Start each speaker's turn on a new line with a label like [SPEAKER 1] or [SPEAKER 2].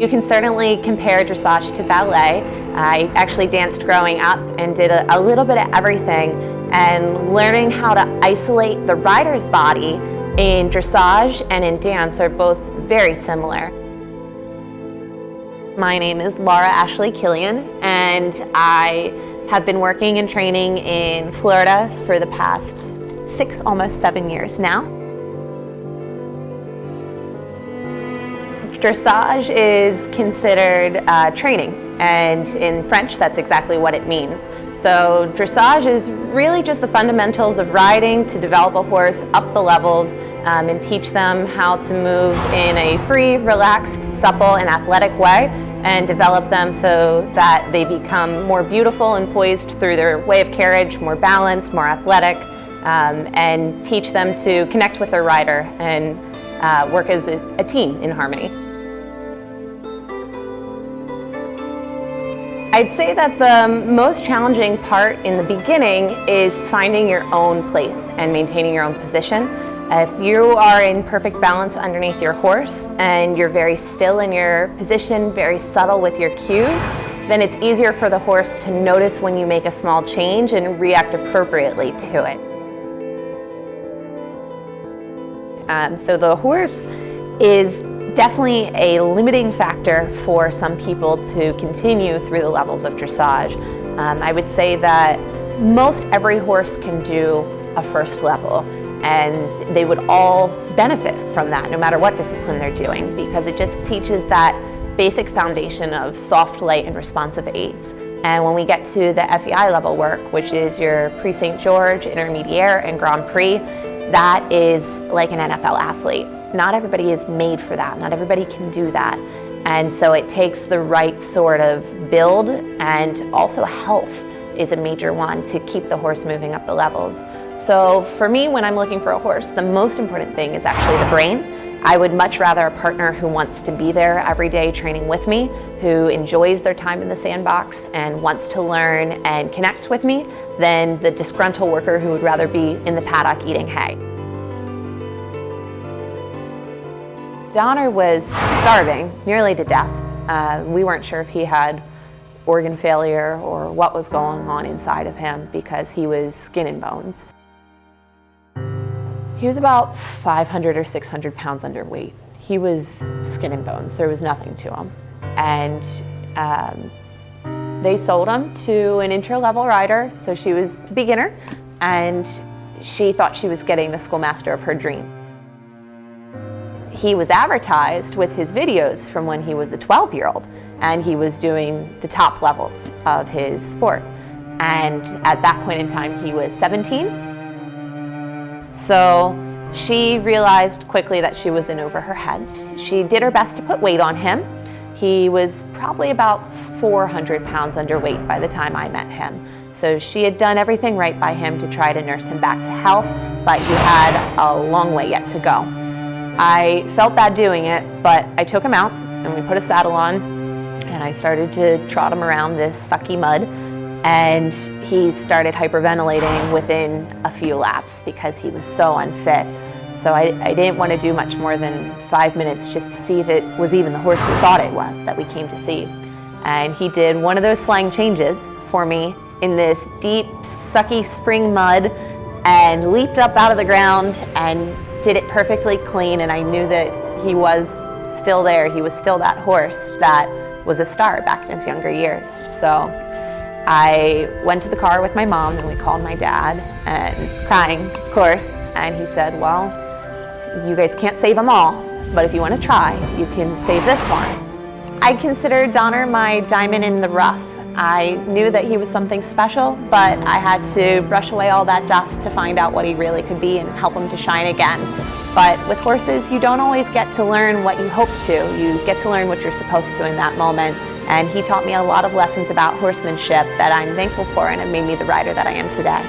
[SPEAKER 1] You can certainly compare dressage to ballet. I actually danced growing up and did a little bit of everything, and learning how to isolate the rider's body in dressage and in dance are both very similar. My name is Laura Ashley Killian, and I have been working and training in Florida for the past 6, almost 7 years now. Dressage is considered training, and in French that's exactly what it means. So dressage is really just the fundamentals of riding to develop a horse up the levels and teach them how to move in a free, relaxed, supple, and athletic way, and develop them so that they become more beautiful and poised through their way of carriage, more balanced, more athletic, and teach them to connect with their rider and work as a team in harmony. I'd say that the most challenging part in the beginning is finding your own place and maintaining your own position. If you are in perfect balance underneath your horse and you're very still in your position, very subtle with your cues, then it's easier for the horse to notice when you make a small change and react appropriately to it. So the horse is definitely a limiting factor for some people to continue through the levels of dressage. I would say that most every horse can do a first level, and they would all benefit from that no matter what discipline they're doing, because it just teaches that basic foundation of soft, light, and responsive aids. And when we get to the FEI level work, which is your Pre-St. George, Intermediaire, and Grand Prix, that is like an NFL athlete. Not everybody is made for that. Not everybody can do that. And so it takes the right sort of build, and also health is a major one to keep the horse moving up the levels. So for me, when I'm looking for a horse, the most important thing is actually the brain. I would much rather a partner who wants to be there every day training with me, who enjoys their time in the sandbox and wants to learn and connect with me, than the disgruntled worker who would rather be in the paddock eating hay. Donner was starving nearly to death. We weren't sure if he had organ failure or what was going on inside of him, because he was skin and bones. He was about 500 or 600 pounds underweight. He was skin and bones. There was nothing to him. And they sold him to an intro-level rider, so she was a beginner, and she thought she was getting the schoolmaster of her dream. He was advertised with his videos from when he was a 12-year-old, and he was doing the top levels of his sport. And at that point in time, he was 17. So she realized quickly that she was in over her head. She did her best to put weight on him. He was probably about 400 pounds underweight by the time I met him. So she had done everything right by him to try to nurse him back to health, but he had a long way yet to go. I felt bad doing it, but I took him out and we put a saddle on, and I started to trot him around this sucky mud, and he started hyperventilating within a few laps because he was so unfit. So I didn't want to do much more than 5 minutes just to see if it was even the horse we thought it was that we came to see. And he did one of those flying changes for me in this deep, sucky spring mud, and leaped up out of the ground and did it perfectly clean, and I knew that he was still there. He was still that horse that was a star back in his younger years. So I went to the car with my mom, and we called my dad, and crying, of course, and he said, well, you guys can't save them all, but if you want to try, you can save this one. I considered Donner my diamond in the rough. I knew that he was something special, but I had to brush away all that dust to find out what he really could be and help him to shine again. But with horses, you don't always get to learn what you hope to. You get to learn what you're supposed to in that moment. And he taught me a lot of lessons about horsemanship that I'm thankful for, and it made me the rider that I am today.